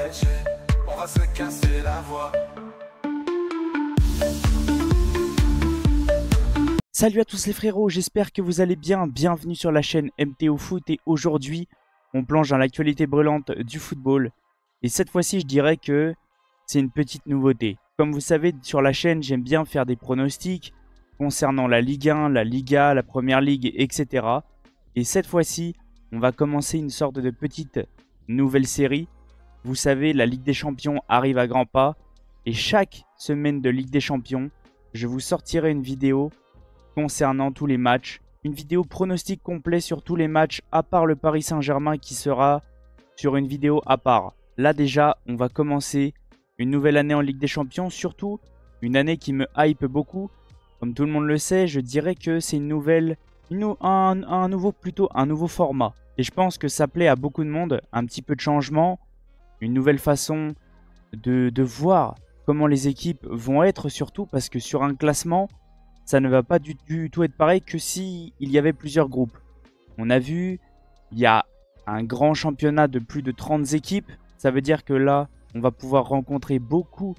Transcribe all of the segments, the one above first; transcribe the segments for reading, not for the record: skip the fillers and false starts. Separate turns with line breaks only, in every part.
PSG, on va se casser la voix.
Salut à tous les frérots, j'espère que vous allez bien. Bienvenue sur la chaîne MTO Foot et aujourd'hui, on plonge dans l'actualité brûlante du football. Et cette fois-ci, je dirais que c'est une petite nouveauté. Comme vous savez, sur la chaîne, j'aime bien faire des pronostics concernant la Ligue 1, la Liga, la Première Ligue, etc. Et cette fois-ci, on va commencer une sorte de petite nouvelle série. Vous savez, la Ligue des Champions arrive à grands pas. Et chaque semaine de Ligue des Champions, je vous sortirai une vidéo concernant tous les matchs. Une vidéo pronostic complet sur tous les matchs, à part le Paris Saint-Germain qui sera sur une vidéo à part. Là déjà, on va commencer une nouvelle année en Ligue des Champions, surtout une année qui me hype beaucoup. Comme tout le monde le sait, je dirais que c'est un nouveau format. Et je pense que ça plaît à beaucoup de monde, un petit peu de changement, une nouvelle façon de voir comment les équipes vont être, surtout parce que sur un classement, ça ne va pas du tout être pareil que si il y avait plusieurs groupes. On a vu, il y a un grand championnat de plus de 30 équipes. Ça veut dire que là, on va pouvoir rencontrer beaucoup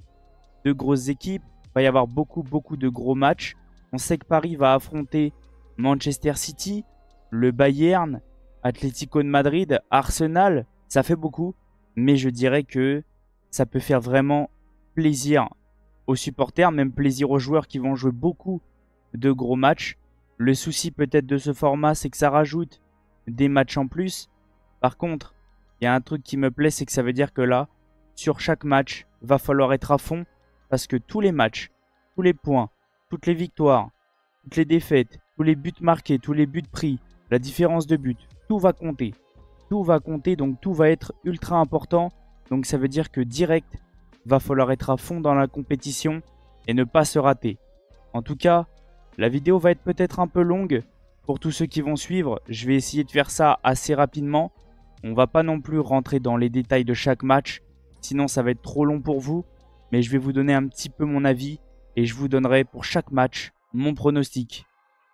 de grosses équipes. Il va y avoir beaucoup de gros matchs. On sait que Paris va affronter Manchester City, le Bayern, Atlético de Madrid, Arsenal. Ça fait beaucoup, mais je dirais que ça peut faire vraiment plaisir aux supporters, même plaisir aux joueurs qui vont jouer beaucoup de gros matchs. Le souci peut-être de ce format, c'est que ça rajoute des matchs en plus. Par contre, il y a un truc qui me plaît, c'est que ça veut dire que là, sur chaque match, va falloir être à fond parce que tous les matchs, tous les points, toutes les victoires, toutes les défaites, tous les buts marqués, tous les buts pris, la différence de but, tout va compter. Tout va compter, donc tout va être ultra important. Donc ça veut dire que direct, va falloir être à fond dans la compétition et ne pas se rater. En tout cas, la vidéo va être peut-être un peu longue pour tous ceux qui vont suivre. Je vais essayer de faire ça assez rapidement. On va pas non plus rentrer dans les détails de chaque match, sinon ça va être trop long pour vous. Mais je vais vous donner un petit peu mon avis et je vous donnerai pour chaque match mon pronostic.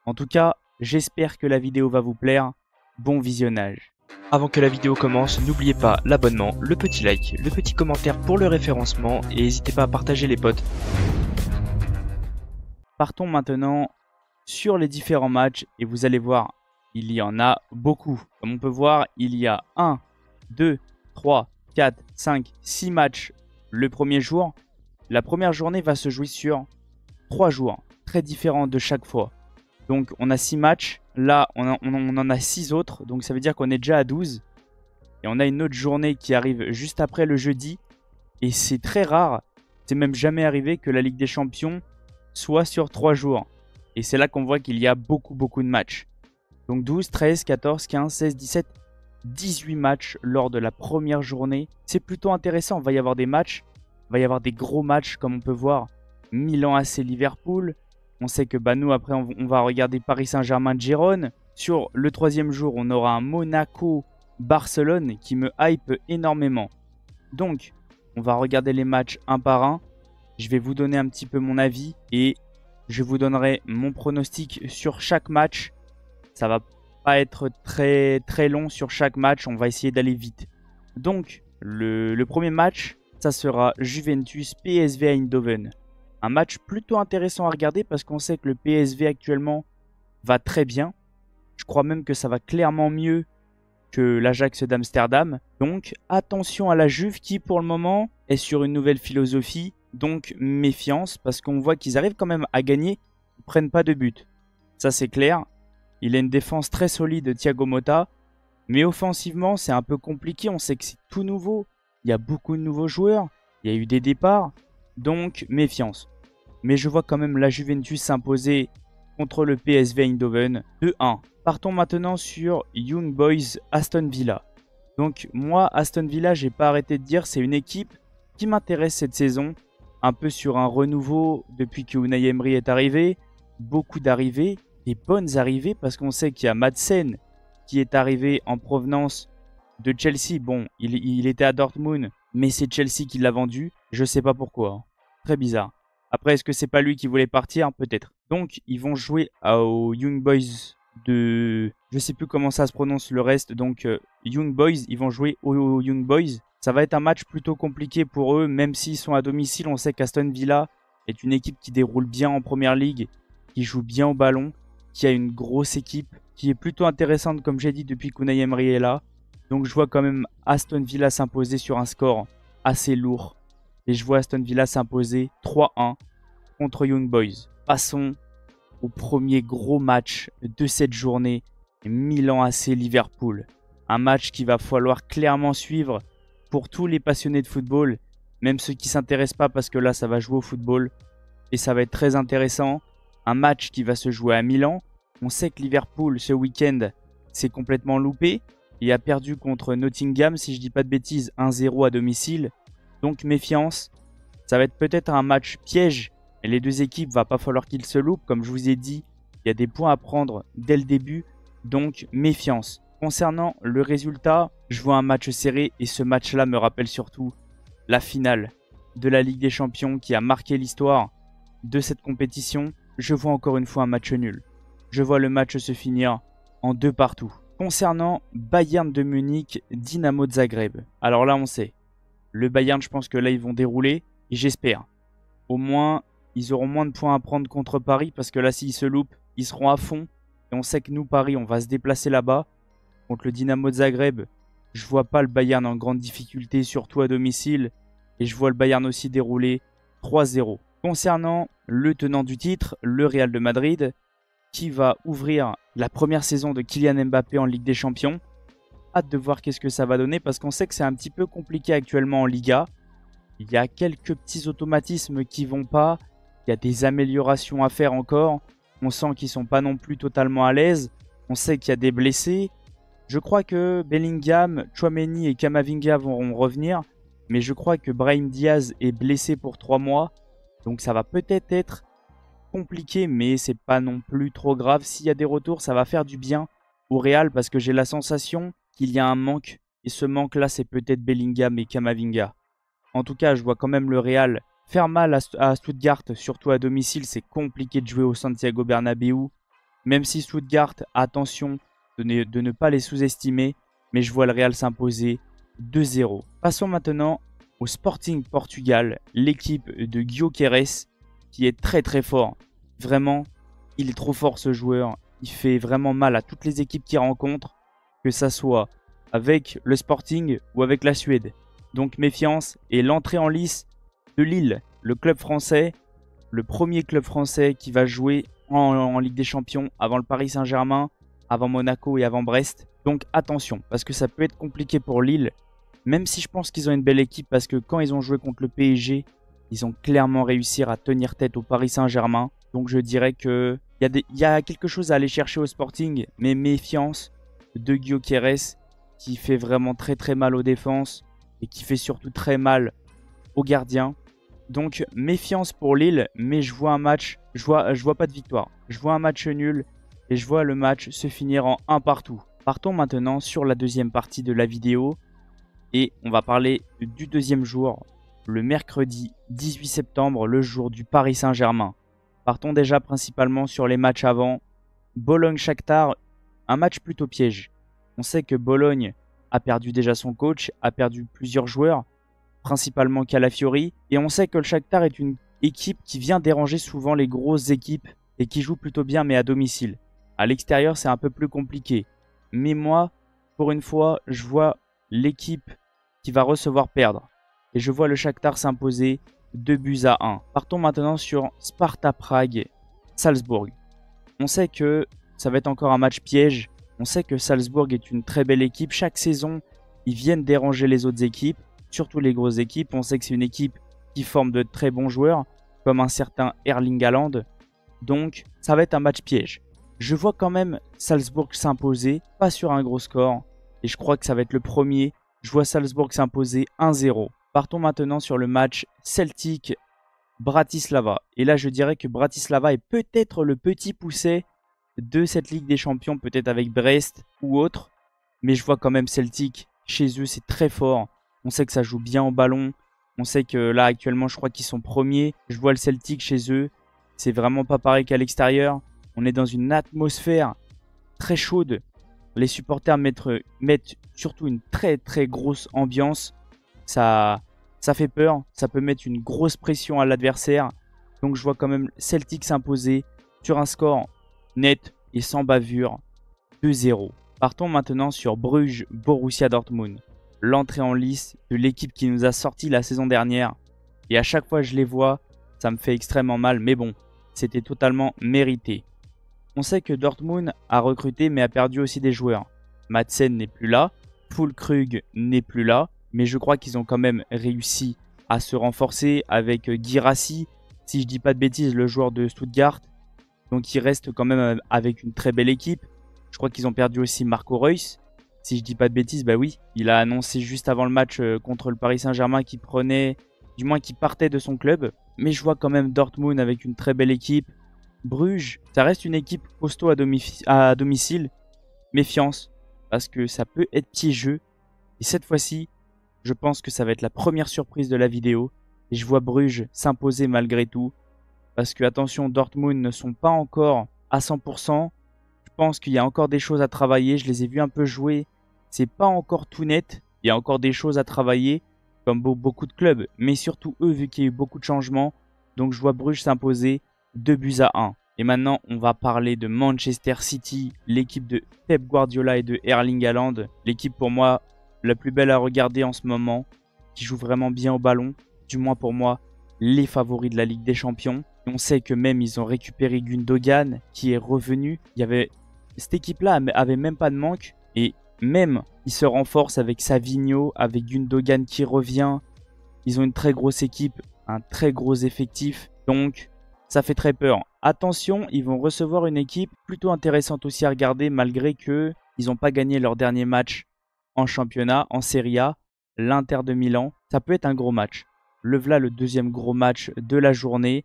En tout cas, j'espère que la vidéo va vous plaire. Bon visionnage.
Avant que la vidéo commence, n'oubliez pas l'abonnement, le petit like, le petit commentaire pour le référencement et n'hésitez pas à partager les potes.
Partons maintenant sur les différents matchs et vous allez voir, il y en a beaucoup. Comme on peut voir, il y a 1, 2, 3, 4, 5, 6 matchs le premier jour. La première journée va se jouer sur 3 jours, très différents de chaque fois. Donc on a 6 matchs, là on en a 6 autres, donc ça veut dire qu'on est déjà à 12. Et on a une autre journée qui arrive juste après le jeudi. Et c'est très rare, c'est même jamais arrivé que la Ligue des Champions soit sur 3 jours. Et c'est là qu'on voit qu'il y a beaucoup de matchs. Donc 12, 13, 14, 15, 16, 17, 18 matchs lors de la première journée. C'est plutôt intéressant, il va y avoir des matchs, il va y avoir des gros matchs comme on peut voir. Milan AC Liverpool. On sait que nous après on va regarder Paris Saint-Germain Gérone. Sur le troisième jour, on aura un Monaco-Barcelone qui me hype énormément. Donc, on va regarder les matchs un par un. Je vais vous donner un petit peu mon avis et je vous donnerai mon pronostic sur chaque match. Ça va pas être très long sur chaque match, on va essayer d'aller vite. Donc, le premier match, ça sera Juventus PSV Eindhoven. Un match plutôt intéressant à regarder parce qu'on sait que le PSV actuellement va très bien. Je crois même que ça va clairement mieux que l'Ajax d'Amsterdam. Donc attention à la Juve qui pour le moment est sur une nouvelle philosophie. Donc méfiance parce qu'on voit qu'ils arrivent quand même à gagner. Ils ne prennent pas de but. Ça c'est clair. Il a une défense très solide Thiago Motta. Mais offensivement c'est un peu compliqué. On sait que c'est tout nouveau. Il y a beaucoup de nouveaux joueurs. Il y a eu des départs. Donc méfiance. Mais je vois quand même la Juventus s'imposer contre le PSV Eindhoven 2-1. Partons maintenant sur Young Boys Aston Villa. Donc moi, Aston Villa, j'ai pas arrêté de dire, c'est une équipe qui m'intéresse cette saison. Un peu sur un renouveau depuis que Unai Emery est arrivé. Beaucoup d'arrivées, des bonnes arrivées parce qu'on sait qu'il y a Madsen qui est arrivé en provenance de Chelsea. Bon, il était à Dortmund, mais c'est Chelsea qui l'a vendu. Je sais pas pourquoi. Très bizarre. Après, est-ce que c'est pas lui qui voulait partir? Peut-être. Donc, ils vont jouer aux Young Boys de... Je sais plus comment ça se prononce le reste. Donc Young Boys, ils vont jouer aux Young Boys. Ça va être un match plutôt compliqué pour eux, même s'ils sont à domicile. On sait qu'Aston Villa est une équipe qui déroule bien en Première Ligue, qui joue bien au ballon, qui a une grosse équipe, qui est plutôt intéressante comme j'ai dit depuis qu'Unai Emery est là. Donc je vois quand même Aston Villa s'imposer sur un score assez lourd. Et je vois Aston Villa s'imposer 3-1 contre Young Boys. Passons au premier gros match de cette journée, Milan AC Liverpool. Un match qu'il va falloir clairement suivre pour tous les passionnés de football, même ceux qui ne s'intéressent pas parce que là ça va jouer au football. Et ça va être très intéressant. Un match qui va se jouer à Milan. On sait que Liverpool ce week-end s'est complètement loupé et a perdu contre Nottingham, si je dis pas de bêtises, 1-0 à domicile. Donc méfiance, ça va être peut-être un match piège. Et les deux équipes, va pas falloir qu'ils se loupent. Comme je vous ai dit, il y a des points à prendre dès le début. Donc méfiance. Concernant le résultat, je vois un match serré et ce match-là me rappelle surtout la finale de la Ligue des Champions qui a marqué l'histoire de cette compétition. Je vois encore une fois un match nul. Je vois le match se finir en 2 partout. Concernant Bayern de Munich, Dynamo de Zagreb. Alors là, on sait. Le Bayern, je pense que là, ils vont dérouler. Et j'espère. Au moins, ils auront moins de points à prendre contre Paris. Parce que là, s'ils se loupent, ils seront à fond. Et on sait que nous, Paris, on va se déplacer là-bas. Contre le Dynamo de Zagreb, je vois pas le Bayern en grande difficulté, surtout à domicile. Et je vois le Bayern aussi dérouler 3-0. Concernant le tenant du titre, le Real de Madrid, qui va ouvrir la première saison de Kylian Mbappé en Ligue des Champions. Hâte de voir qu'est-ce que ça va donner parce qu'on sait que c'est un petit peu compliqué actuellement en Liga. Il y a quelques petits automatismes qui vont pas. Il y a des améliorations à faire encore. On sent qu'ils sont pas non plus totalement à l'aise. On sait qu'il y a des blessés. Je crois que Bellingham, Tchouaméni et Camavinga vont revenir. Mais je crois que Brahim Diaz est blessé pour 3 mois. Donc ça va peut-être être compliqué, mais c'est pas non plus trop grave. S'il y a des retours, ça va faire du bien au Real parce que j'ai la sensation qu'il y a un manque. Et ce manque-là, c'est peut-être Bellingham et Camavinga. En tout cas, je vois quand même le Real faire mal à Stuttgart, surtout à domicile. C'est compliqué de jouer au Santiago Bernabéu. Même si Stuttgart, attention de ne pas les sous-estimer. Mais je vois le Real s'imposer 2-0. Passons maintenant au Sporting Portugal, l'équipe de Gyökeres qui est très très fort. Vraiment, il est trop fort ce joueur. Il fait vraiment mal à toutes les équipes qu'il rencontre, que ça soit avec le Sporting ou avec la Suède. Donc méfiance et l'entrée en lice de Lille, le club français, le premier club français qui va jouer en Ligue des Champions avant le Paris Saint-Germain, avant Monaco et avant Brest. Donc attention, parce que ça peut être compliqué pour Lille. Même si je pense qu'ils ont une belle équipe parce que quand ils ont joué contre le PSG, ils ont clairement réussi à tenir tête au Paris Saint-Germain. Donc je dirais qu'il y a quelque chose à aller chercher au Sporting. Mais méfiance de Gyökeres qui fait vraiment très très mal aux défenses. Et qui fait surtout très mal aux gardiens. Donc méfiance pour Lille. Mais je vois un match, je vois pas de victoire. Je vois un match nul. Et je vois le match se finir en 1 partout. Partons maintenant sur la deuxième partie de la vidéo. Et on va parler du deuxième jour, le mercredi 18 septembre, le jour du Paris Saint-Germain. Partons déjà principalement sur les matchs avant. Bologne-Shakhtar, un match plutôt piège. On sait que Bologne a perdu déjà son coach, a perdu plusieurs joueurs, principalement Calafiori. Et on sait que le Shakhtar est une équipe qui vient déranger souvent les grosses équipes et qui joue plutôt bien mais à domicile. À l'extérieur, c'est un peu plus compliqué. Mais moi, pour une fois, je vois l'équipe qui va recevoir perdre. Et je vois le Shakhtar s'imposer 2-1. Partons maintenant sur Sparta Prague, Salzbourg. On sait que ça va être encore un match piège. On sait que Salzbourg est une très belle équipe. Chaque saison, ils viennent déranger les autres équipes, surtout les grosses équipes. On sait que c'est une équipe qui forme de très bons joueurs, comme un certain Erling Haaland. Donc, ça va être un match piège. Je vois quand même Salzbourg s'imposer, pas sur un gros score. Et je crois que ça va être le premier. Je vois Salzbourg s'imposer 1-0. Partons maintenant sur le match Celtic-Bratislava. Et là, je dirais que Bratislava est peut-être le petit poussé de cette Ligue des Champions, peut-être avec Brest ou autre. Mais je vois quand même Celtic. Chez eux, c'est très fort. On sait que ça joue bien au ballon. On sait que là, actuellement, je crois qu'ils sont premiers. Je vois le Celtic chez eux. C'est vraiment pas pareil qu'à l'extérieur. On est dans une atmosphère très chaude. Les supporters mettent surtout une très très grosse ambiance. Ça fait peur, ça peut mettre une grosse pression à l'adversaire. Donc je vois quand même Celtic s'imposer sur un score net et sans bavure, 2-0. Partons maintenant sur Bruges-Borussia Dortmund. L'entrée en lice de l'équipe qui nous a sorti la saison dernière. Et à chaque fois que je les vois, ça me fait extrêmement mal. Mais bon, c'était totalement mérité. On sait que Dortmund a recruté mais a perdu aussi des joueurs. Madsen n'est plus là, Füllkrug n'est plus là. Mais je crois qu'ils ont quand même réussi à se renforcer avec Guirassy, si je dis pas de bêtises, le joueur de Stuttgart. Donc il reste quand même avec une très belle équipe. Je crois qu'ils ont perdu aussi Marco Reus. Si je dis pas de bêtises, bah oui. Il a annoncé juste avant le match contre le Paris Saint-Germain qu'il partait de son club. Mais je vois quand même Dortmund avec une très belle équipe. Bruges, ça reste une équipe costaud à domicile. Méfiance, parce que ça peut être piégeux. Et cette fois-ci, je pense que ça va être la première surprise de la vidéo. Et je vois Bruges s'imposer malgré tout. Parce que, attention, Dortmund ne sont pas encore à 100%. Je pense qu'il y a encore des choses à travailler. Je les ai vus un peu jouer. C'est pas encore tout net. Il y a encore des choses à travailler, comme beaucoup de clubs. Mais surtout eux, vu qu'il y a eu beaucoup de changements. Donc je vois Bruges s'imposer 2-1. Et maintenant, on va parler de Manchester City, l'équipe de Pep Guardiola et de Erling Haaland. L'équipe pour moi la plus belle à regarder en ce moment, qui joue vraiment bien au ballon. Du moins pour moi, les favoris de la Ligue des Champions. Et on sait que même ils ont récupéré Gundogan qui est revenu. Cette équipe-là avait même pas de manque. Et même, ils se renforcent avec Savigno, avec Gundogan qui revient. Ils ont une très grosse équipe, un très gros effectif. Donc, ça fait très peur. Attention, ils vont recevoir une équipe plutôt intéressante aussi à regarder, malgré qu'ils n'ont pas gagné leur dernier match en championnat, en Serie A, l'Inter de Milan. Ça peut être un gros match. Le voilà le deuxième gros match de la journée.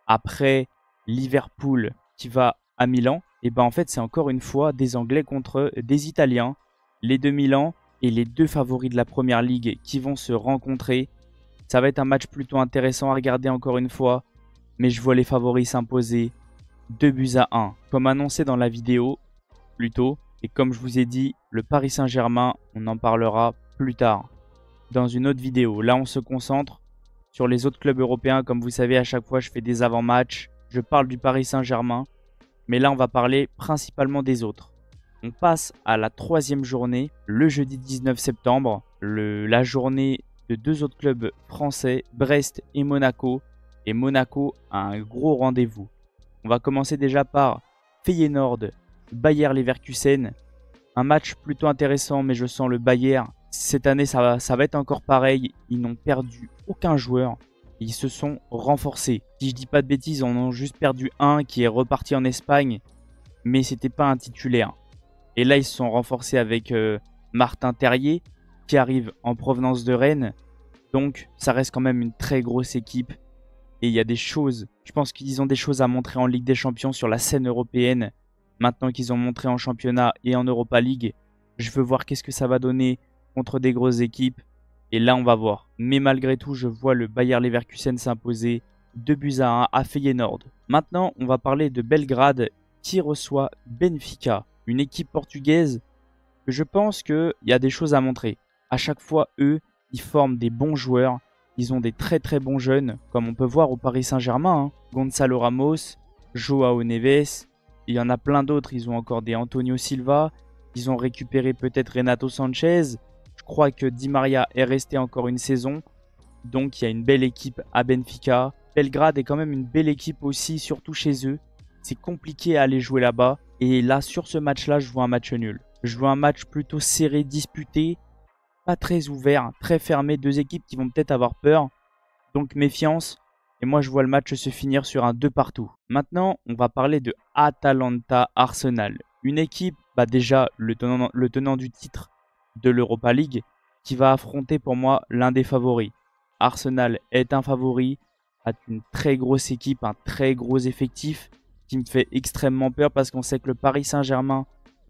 Après Liverpool qui va à Milan. Et ben en fait, c'est encore une fois des Anglais contre des Italiens. Les deux Milan et les deux favoris de la Première Ligue qui vont se rencontrer. Ça va être un match plutôt intéressant à regarder encore une fois. Mais je vois les favoris s'imposer 2-1. Comme annoncé dans la vidéo plus tôt. Et comme je vous ai dit, le Paris Saint-Germain, on en parlera plus tard dans une autre vidéo. Là, on se concentre sur les autres clubs européens. Comme vous savez, à chaque fois, je fais des avant-matchs. Je parle du Paris Saint-Germain. Mais là, on va parler principalement des autres. On passe à la troisième journée, le jeudi 19 septembre. La journée de deux autres clubs français, Brest et Monaco. Et Monaco a un gros rendez-vous. On va commencer déjà par Feyenoord, Bayer Leverkusen. Un match plutôt intéressant, mais je sens le Bayer. Cette année, ça va être encore pareil. Ils n'ont perdu aucun joueur. Ils se sont renforcés. Si je dis pas de bêtises, on en a juste perdu un qui est reparti en Espagne. Mais c'était pas un titulaire. Et là, ils se sont renforcés avec Martin Terrier, qui arrive en provenance de Rennes. Donc, ça reste quand même une très grosse équipe. Et il y a des choses, je pense qu'ils ont des choses à montrer en Ligue des Champions sur la scène européenne. Maintenant qu'ils ont montré en championnat et en Europa League, je veux voir qu'est-ce que ça va donner contre des grosses équipes. Et là, on va voir. Mais malgré tout, je vois le Bayer Leverkusen s'imposer 2-1 à Feyenoord. Maintenant, on va parler de Belgrade qui reçoit Benfica, une équipe portugaise que je pense qu'il y a des choses à montrer. À chaque fois, eux, ils forment des bons joueurs. Ils ont des très très bons jeunes, comme on peut voir au Paris Saint-Germain. Gonzalo Ramos, Joao Neves, il y en a plein d'autres. Ils ont encore des Antonio Silva. Ils ont récupéré peut-être Renato Sanchez. Je crois que Di Maria est resté encore une saison. Donc il y a une belle équipe à Benfica. Belgrade est quand même une belle équipe aussi, surtout chez eux. C'est compliqué à aller jouer là-bas. Et là, sur ce match-là, je vois un match nul. Je vois un match plutôt serré, disputé. Pas très ouvert, très fermé. Deux équipes qui vont peut-être avoir peur. Donc méfiance. Et moi, je vois le match se finir sur un 2-2. Maintenant, on va parler de Atalanta Arsenal. Une équipe, déjà le tenant du titre de l'Europa League, qui va affronter pour moi l'un des favoris. Arsenal est un favori, a une très grosse équipe, un très gros effectif, qui me fait extrêmement peur parce qu'on sait que le Paris Saint-Germain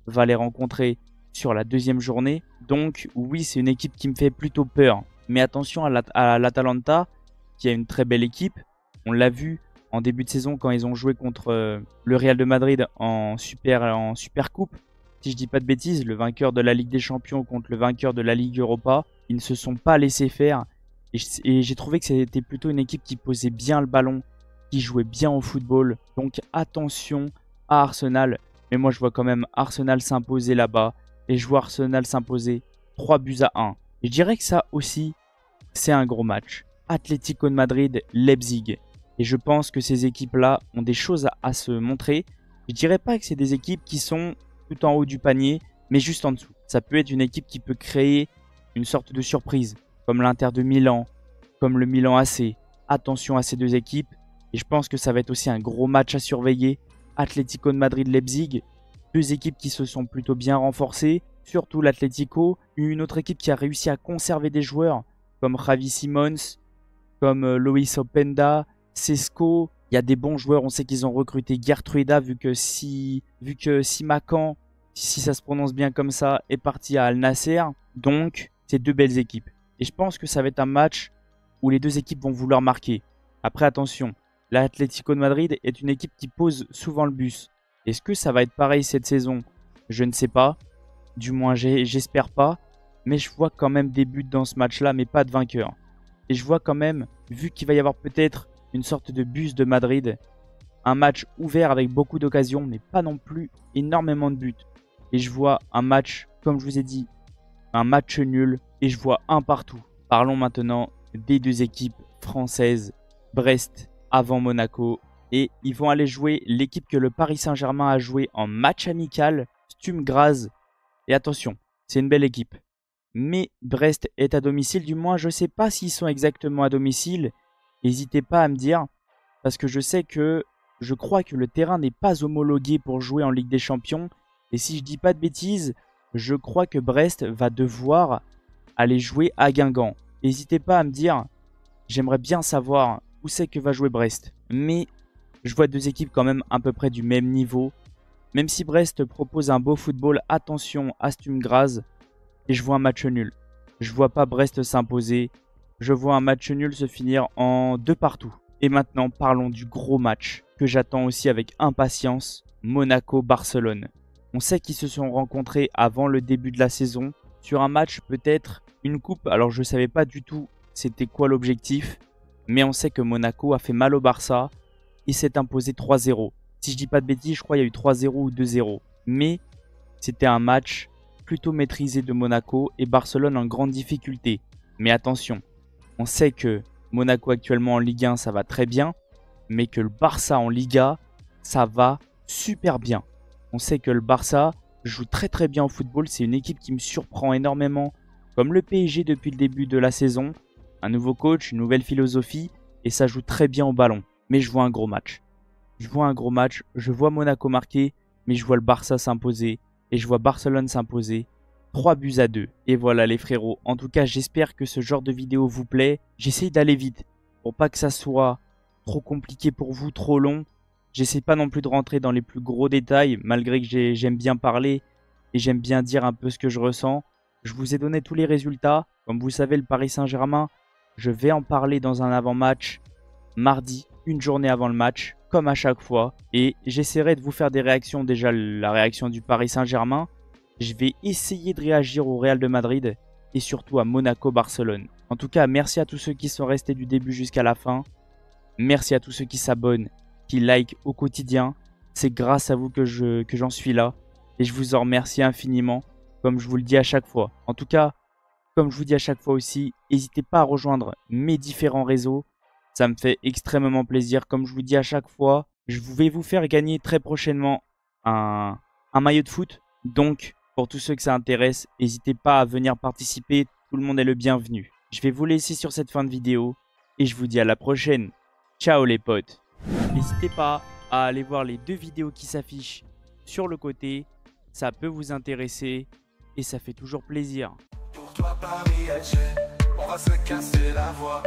va les rencontrer sur la deuxième journée. Donc oui, c'est une équipe qui me fait plutôt peur. Mais attention à l'Atalanta, qui a une très belle équipe. On l'a vu en début de saison quand ils ont joué contre le Real de Madrid en Super Coupe. si je dis pas de bêtises, le vainqueur de la Ligue des Champions contre le vainqueur de la Ligue Europa. Ils ne se sont pas laissés faire. Et j'ai trouvé que c'était plutôt une équipe qui posait bien le ballon, qui jouait bien au football. Donc attention à Arsenal. Mais moi je vois quand même Arsenal s'imposer là-bas. Et je vois Arsenal s'imposer 3-1. Je dirais que ça aussi, c'est un gros match. Atlético de Madrid, Leipzig. Et je pense que ces équipes-là ont des choses à se montrer. Je dirais pas que c'est des équipes qui sont tout en haut du panier, mais juste en dessous. Ça peut être une équipe qui peut créer une sorte de surprise, comme l'Inter de Milan, comme le Milan AC. Attention à ces deux équipes. Et je pense que ça va être aussi un gros match à surveiller. Atlético de Madrid, Leipzig. Deux équipes qui se sont plutôt bien renforcées. Surtout l'Atlético. Une autre équipe qui a réussi à conserver des joueurs comme Javi Simons, comme Loïs Openda, Sesco. Il y a des bons joueurs. On sait qu'ils ont recruté Gertruida vu que Simakan, si ça se prononce bien comme ça, est parti à Al Nasser. Donc, c'est deux belles équipes. Et je pense que ça va être un match où les deux équipes vont vouloir marquer. Après, attention, l'Atlético de Madrid est une équipe qui pose souvent le bus. Est-ce que ça va être pareil cette saison? Je ne sais pas. Du moins, j'espère pas. Mais je vois quand même des buts dans ce match-là, mais pas de vainqueur. Et je vois quand même, vu qu'il va y avoir peut-être une sorte de bus de Madrid, un match ouvert avec beaucoup d'occasions, mais pas non plus énormément de buts. Et je vois un match, comme je vous ai dit, un match nul. Et je vois un partout. Parlons maintenant des deux équipes françaises. Brest avant Monaco. Et ils vont aller jouer l'équipe que le Paris Saint-Germain a joué en match amical, Sturm Graz. Et attention, c'est une belle équipe. Mais Brest est à domicile, du moins je ne sais pas s'ils sont exactement à domicile. N'hésitez pas à me dire, parce que je crois que le terrain n'est pas homologué pour jouer en Ligue des Champions. Et si je dis pas de bêtises, je crois que Brest va devoir aller jouer à Guingamp. N'hésitez pas à me dire, j'aimerais bien savoir où c'est que va jouer Brest. Mais je vois deux équipes quand même à peu près du même niveau. Même si Brest propose un beau football, attention à Sturm Graz. Et je vois un match nul. Je vois pas Brest s'imposer. Je vois un match nul se finir en 2-2. Et maintenant, parlons du gros match que j'attends aussi avec impatience. Monaco-Barcelone. On sait qu'ils se sont rencontrés avant le début de la saison. Sur un match peut-être une coupe. Alors je ne savais pas du tout c'était quoi l'objectif. Mais on sait que Monaco a fait mal au Barça. Et s'est imposé 3-0. Si je dis pas de bêtises, je crois qu'il y a eu 3-0 ou 2-0. Mais c'était un match plutôt maîtrisé de Monaco et Barcelone en grande difficulté. Mais attention, on sait que Monaco actuellement en Ligue 1 ça va très bien, mais que le Barça en Liga ça va super bien. On sait que le Barça joue très très bien au football, c'est une équipe qui me surprend énormément, comme le PSG depuis le début de la saison. Un nouveau coach, une nouvelle philosophie et ça joue très bien au ballon. Mais je vois un gros match. Je vois Monaco marquer, mais je vois le Barça s'imposer. Et je vois Barcelone s'imposer 3-2. Et voilà les frérots. En tout cas, j'espère que ce genre de vidéo vous plaît. J'essaye d'aller vite pour pas que ça soit trop compliqué pour vous, trop long. J'essaie pas non plus de rentrer dans les plus gros détails, malgré que j'aime bien parler et j'aime bien dire un peu ce que je ressens. Je vous ai donné tous les résultats. Comme vous savez, le Paris Saint-Germain, je vais en parler dans un avant-match mardi, une journée avant le match, comme à chaque fois. Et j'essaierai de vous faire des réactions, déjà la réaction du Paris Saint-Germain. Je vais essayer de réagir au Real de Madrid et surtout à Monaco-Barcelone. En tout cas, merci à tous ceux qui sont restés du début jusqu'à la fin. Merci à tous ceux qui s'abonnent, qui like au quotidien. C'est grâce à vous que j'en suis là. Et je vous en remercie infiniment, comme je vous le dis à chaque fois. En tout cas, comme je vous dis à chaque fois aussi, n'hésitez pas à rejoindre mes différents réseaux. Ça me fait extrêmement plaisir. Comme je vous dis à chaque fois, je vais vous faire gagner très prochainement un maillot de foot. Donc, pour tous ceux que ça intéresse, n'hésitez pas à venir participer. Tout le monde est le bienvenu. Je vais vous laisser sur cette fin de vidéo. Et je vous dis à la prochaine. Ciao les potes. N'hésitez pas à aller voir les deux vidéos qui s'affichent sur le côté. Ça peut vous intéresser. Et ça fait toujours plaisir.
Pour toi Paris SG, on va se casser la voix.